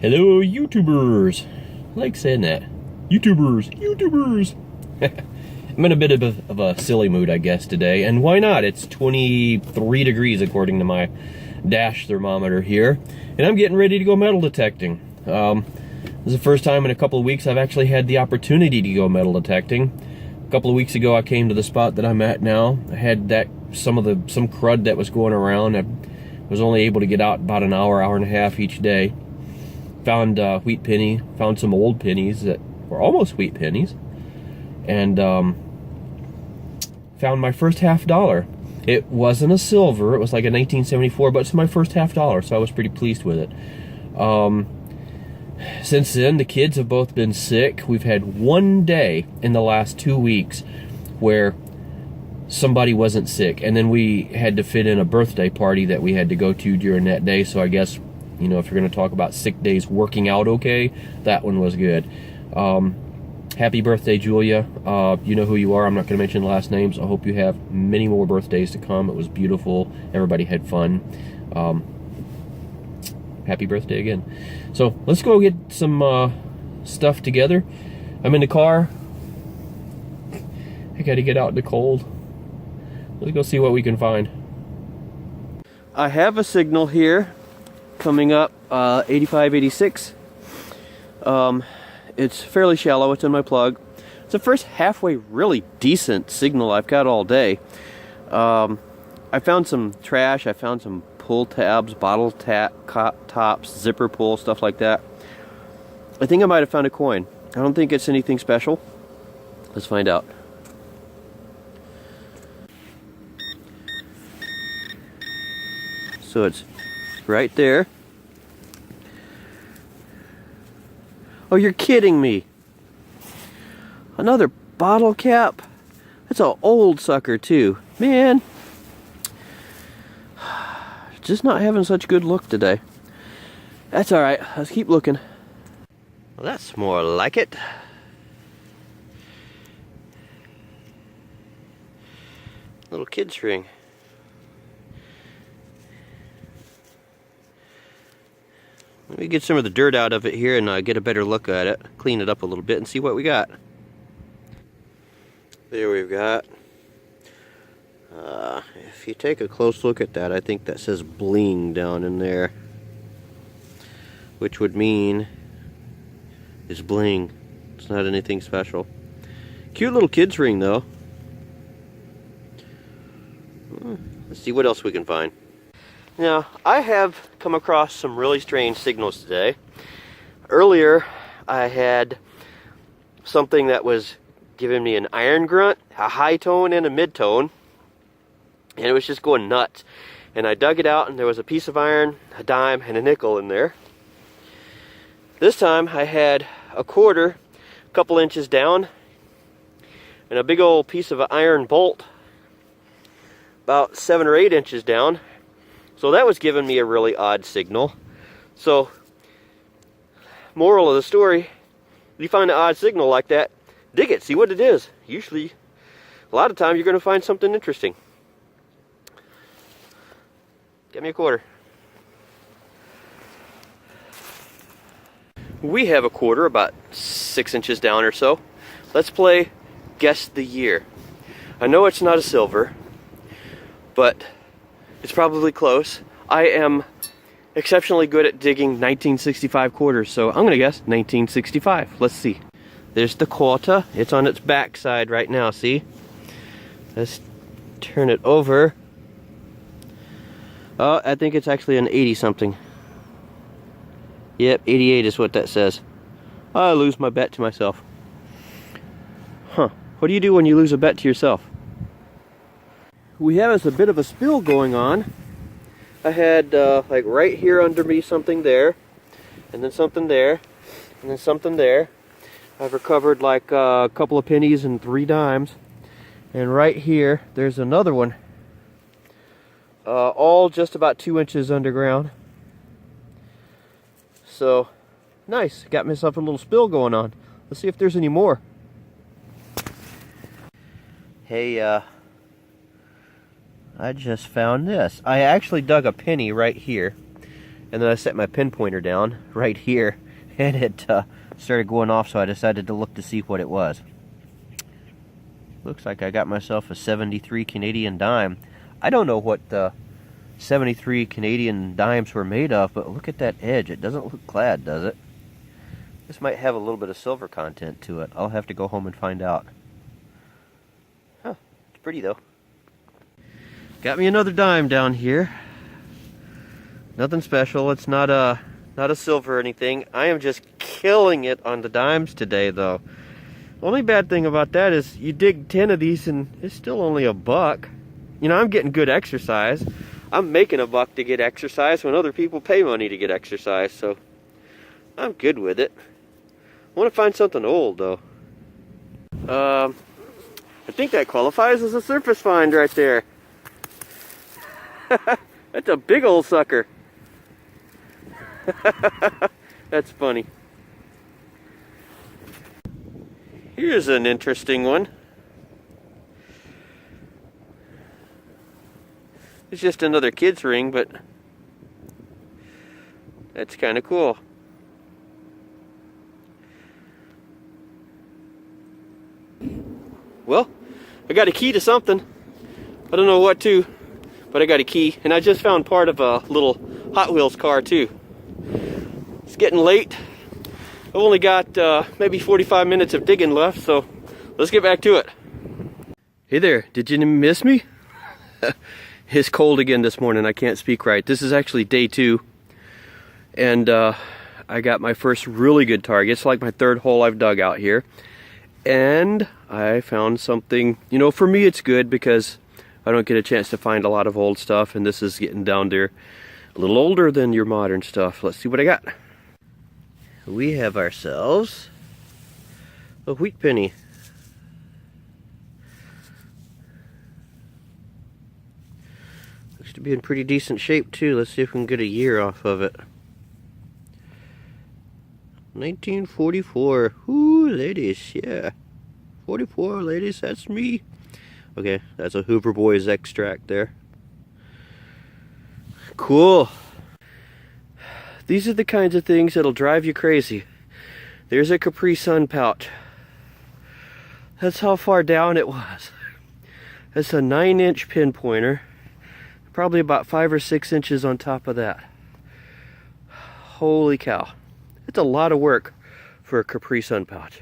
Hello, YouTubers. I like saying that. YouTubers. I'm in a bit of a silly mood, I guess, today. And why not? It's 23 degrees according to my dash thermometer here. And I'm getting ready to go metal detecting. This is the first time in a couple of weeks I've actually had the opportunity to go metal detecting. A couple of weeks ago I came to the spot that I'm at now. I had some crud that was going around. I was only able to get out about an hour and a half each day. Found wheat penny, found some old pennies that were almost wheat pennies, and found my first $50. It wasn't a silver, it was like a 1974, but it's my first $50, so I was pretty pleased with it. Since then, the kids have both been sick. We've had one day in the last 2 weeks where somebody wasn't sick, and then we had to fit in a birthday party that we had to go to during that day, so I guess, you know, if you're going to talk about sick days working out okay, that one was good. Happy birthday, Julia. You know who you are. I'm not going to mention last names. I hope you have many more birthdays to come. It was beautiful. Everybody had fun. Happy birthday again. So let's go get some stuff together. I'm in the car. I got to get out in the cold. Let's go see what we can find. I have a signal here coming up 85, 86. It's fairly shallow. It's in my plug. It's the first halfway really decent signal I've got all day. I found some trash. I found some pull tabs, bottle tops, zipper pull, stuff like that. I think I might have found a coin. I don't think it's anything special. Let's find out. So it's right there. Oh, you're kidding me. Another bottle cap? That's an old sucker too. Man. Just not having such good luck today. That's alright. Let's keep looking. Well, that's more like it. Little kid's ring. Let me get some of the dirt out of it here and get a better look at it. Clean it up a little bit and see what we got. There we've got. If you take a close look at that, I think that says Bling down in there. Which would mean it's bling. It's not anything special. Cute little kid's ring though. Let's see what else we can find. Now, I have come across some really strange signals today. Earlier, I had something that was giving me an iron grunt, a high tone, and a mid tone. And it was just going nuts. And I dug it out, and there was a piece of iron, a dime, and a nickel in there. This time, I had a quarter, a couple inches down, and a big old piece of an iron bolt, about 7 or 8 inches down. So that was giving me a really odd signal. So, moral of the story, if you find an odd signal like that, dig it, see what it is. Usually, a lot of time you're going to find something interesting. Get me a quarter. We have a quarter about 6 inches down or so. Let's play Guess the Year. I know it's not a silver, but it's probably close. I am exceptionally good at digging 1965 quarters, so I'm going to guess 1965. Let's see. There's the quarter. It's on its back side right now, see? Let's turn it over. Oh, I think it's actually an 80-something. Yep, 88 is what that says. I lose my bet to myself. Huh. What do you do when you lose a bet to yourself? We have us a bit of a spill going on. I had like right here under me something there, and then something there, and then something there. I've recovered like a couple of pennies and 3 dimes, and right here there's another one, all just about 2 inches underground. So nice, got myself a little spill going on. Let's see if there's any more. Hey, I just found this. I actually dug a penny right here, and then I set my pinpointer down right here, and it started going off, so I decided to look to see what it was. Looks like I got myself a 73 Canadian dime. I don't know what the 73 Canadian dimes were made of, but look at that edge. It doesn't look clad, does it? This might have a little bit of silver content to it. I'll have to go home and find out. Huh, it's pretty though. Got me another dime down here. Nothing special. It's not a silver or anything. I am just killing it on the dimes today though. Only bad thing about that is you dig 10 of these and it's still only $1. You know, I'm getting good exercise. I'm making $1 to get exercise when other people pay money to get exercise, so I'm good with it. I want to find something old though. I think that qualifies as a surface find right there. That's a big old sucker. That's funny. Here's an interesting one. It's just another kid's ring, but that's kind of cool. Well, I got a key to something. I don't know what to, but I got a key, and I just found part of a little Hot Wheels car too. It's getting late. I've only got maybe 45 minutes of digging left, so let's get back to it. Hey there, did you miss me? It's cold again this morning. I can't speak right. This is actually day 2, and I got my first really good target. It's like my 3rd hole I've dug out here, and I found something. You know, for me it's good because I don't get a chance to find a lot of old stuff, and this is getting down there a little older than your modern stuff. Let's see what I got. We have ourselves a wheat penny. Looks to be in pretty decent shape too. Let's see if we can get a year off of it. 1944. Ooh, ladies, yeah. 44, ladies, that's me. Okay, that's a Hoover Boys extract there. Cool. These are the kinds of things that'll drive you crazy. There's a Capri Sun pouch. That's how far down it was. That's a 9-inch pinpointer. Probably about 5 or 6 inches on top of that. Holy cow. It's a lot of work for a Capri Sun pouch.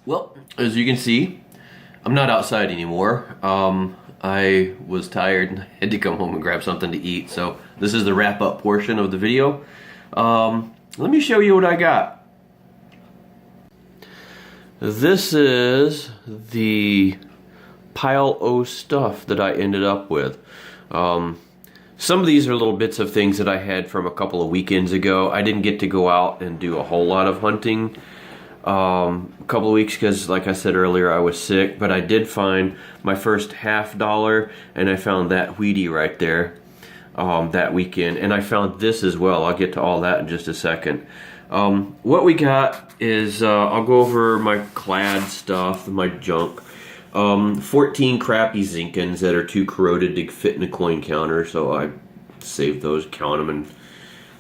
Well, as you can see, I'm not outside anymore. I was tired and had to come home and grab something to eat, so this is the wrap-up portion of the video. Let me show you what I got. This is the pile o' stuff that I ended up with. Some of these are little bits of things that I had from a couple of weekends ago. I didn't get to go out and do a whole lot of hunting a couple of weeks because, like I said earlier, I was sick, but I did find my first $50, and I found that Wheatie right there that weekend, and I found this as well. I'll get to all that in just a second. What we got is, I'll go over my clad stuff, my junk. 14 crappy Zinkins that are too corroded to fit in a coin counter, so I saved those, count them, and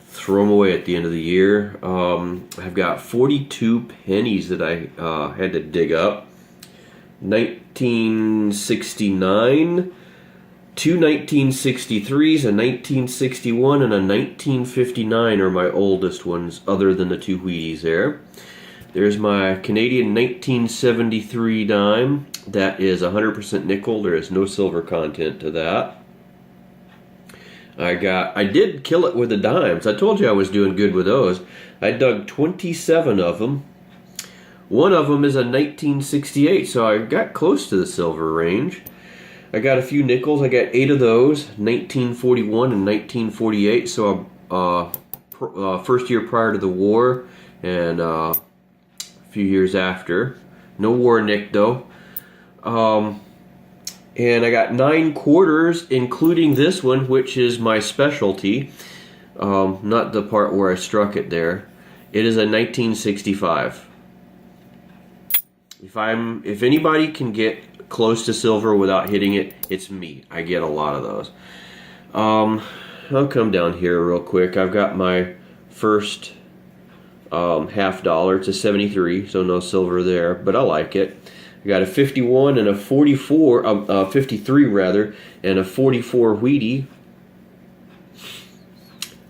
throw them away at the end of the year. I've got 42 pennies that I had to dig up. 1969, 2 1963s, a 1961, and a 1959 are my oldest ones, other than the 2 Wheaties there. There's my Canadian 1973 dime. That is 100% nickel. There is no silver content to that. I did kill it with the dimes. I told you I was doing good with those. I dug 27 of them. One of them is a 1968, so I got close to the silver range. I got a few nickels. I got 8 of those, 1941 and 1948, so first year prior to the war and a few years after. No war nick though. And I got 9 quarters, including this one, which is my specialty. Not the part where I struck it there. It is a 1965. If anybody can get close to silver without hitting it, it's me. I get a lot of those. I'll come down here real quick. I've got my first half dollar. It's a 73, so no silver there, but I like it. I got a 51 and a 44, 53 rather, and a 44 Wheatie.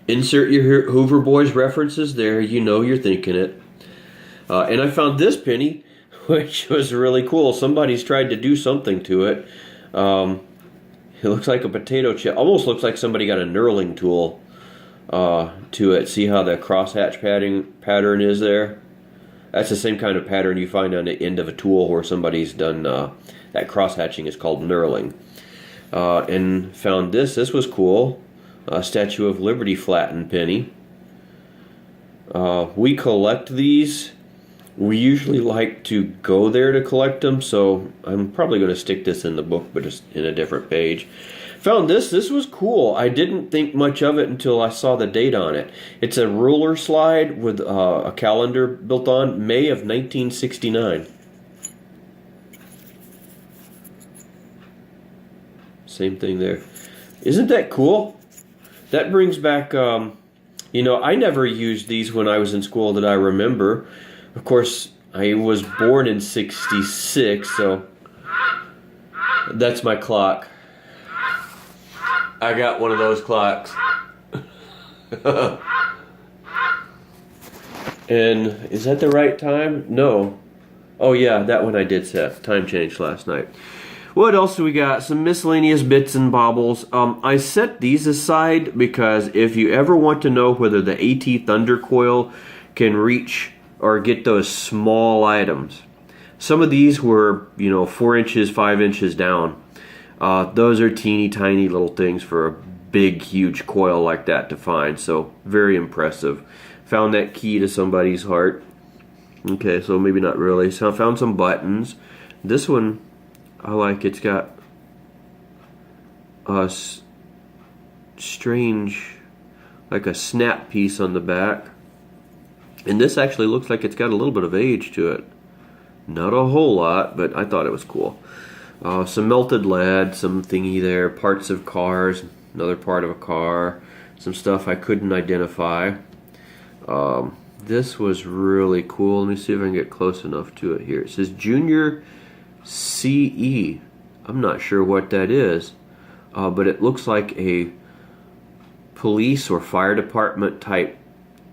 Insert your Hoover Boys references there. You know you're thinking it. And I found this penny, which was really cool. Somebody's tried to do something to it. It looks like a potato chip. Almost looks like somebody got a knurling tool to it. See how the crosshatch pattern is there? That's the same kind of pattern you find on the end of a tool where somebody's done that crosshatching is called knurling. And found this. This was cool. A Statue of Liberty flattened penny. We collect these. We usually like to go there to collect them, so I'm probably going to stick this in the book, but just in a different page. Found this. This was cool. I didn't think much of it until I saw the date on it. It's a ruler slide with a calendar built on, May of 1969. Same thing there. Isn't that cool? That brings back, you know, I never used these when I was in school that I remember. Of course, I was born in '66, so that's my clock. I got one of those clocks. And is that the right time? No. Oh yeah, that one I did set. Time changed last night. What else do we got? Some miscellaneous bits and baubles. I set these aside because if you ever want to know whether the AT Thunder Coil can reach or get those small items. Some of these were, you know, 4 inches, 5 inches down. Those are teeny tiny little things for a big, huge coil like that to find. So very impressive. Found that key to somebody's heart. Okay, so maybe not really. So I found some buttons. This one I like. It's got a strange, like a snap piece on the back. And this actually looks like it's got a little bit of age to it. Not a whole lot, but I thought it was cool. Some melted lead, some thingy there, parts of cars, another part of a car, some stuff I couldn't identify. This was really cool. Let me see if I can get close enough to it here. It says Junior CE. I'm not sure what that is, but it looks like a police or fire department type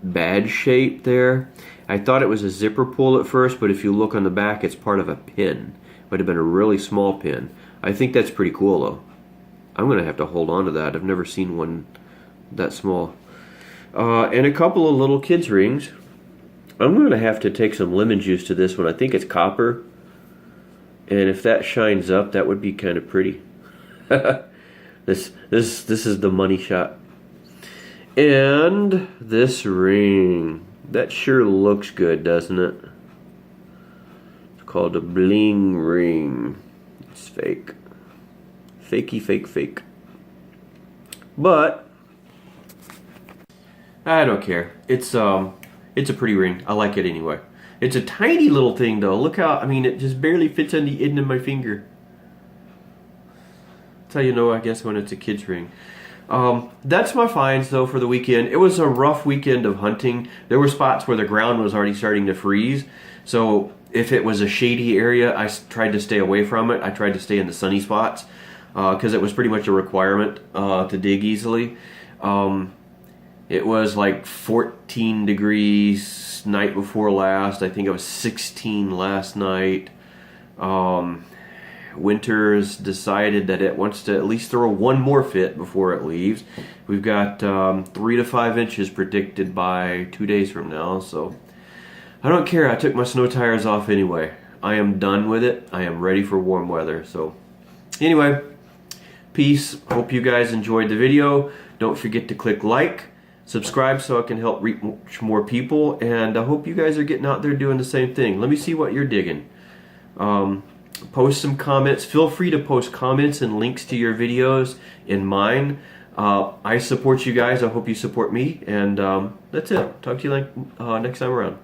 badge shape there. I thought it was a zipper pull at first, but if you look on the back, it's part of a pin. Would have been a really small pin. I think that's pretty cool though. I'm gonna have to hold on to that. I've never seen one that small. And a couple of little kids rings. I'm gonna have to take some lemon juice to this one. I think it's copper, and if that shines up, that would be kind of pretty. This is the money shot. And this ring, that sure looks good, doesn't it? It's called a Bling ring. It's fake. Fakey, fake, fake. But I don't care. It's a pretty ring. I like it anyway. It's a tiny little thing though. Look how, I mean, it just barely fits on the end of my finger. That's how you know, I guess, when it's a kid's ring. That's my finds though for the weekend. It was a rough weekend of hunting. There were spots where the ground was already starting to freeze. So if it was a shady area, I tried to stay away from it. I tried to stay in the sunny spots because it was pretty much a requirement to dig easily. It was like 14 degrees night before last. I think it was 16 last night. Winters decided that it wants to at least throw one more fit before it leaves. We've got 3 to 5 inches predicted by 2 days from now, so I don't care. I took my snow tires off anyway. I am done with it. I am ready for warm weather. So anyway, peace. Hope you guys enjoyed the video. Don't forget to click like, subscribe so I can help reach more people, and I hope you guys are getting out there doing the same thing. Let me see what you're digging. Post some comments. Feel free to post comments and links to your videos in mine. I support you guys. I hope you support me. And that's it. Talk to you next time around.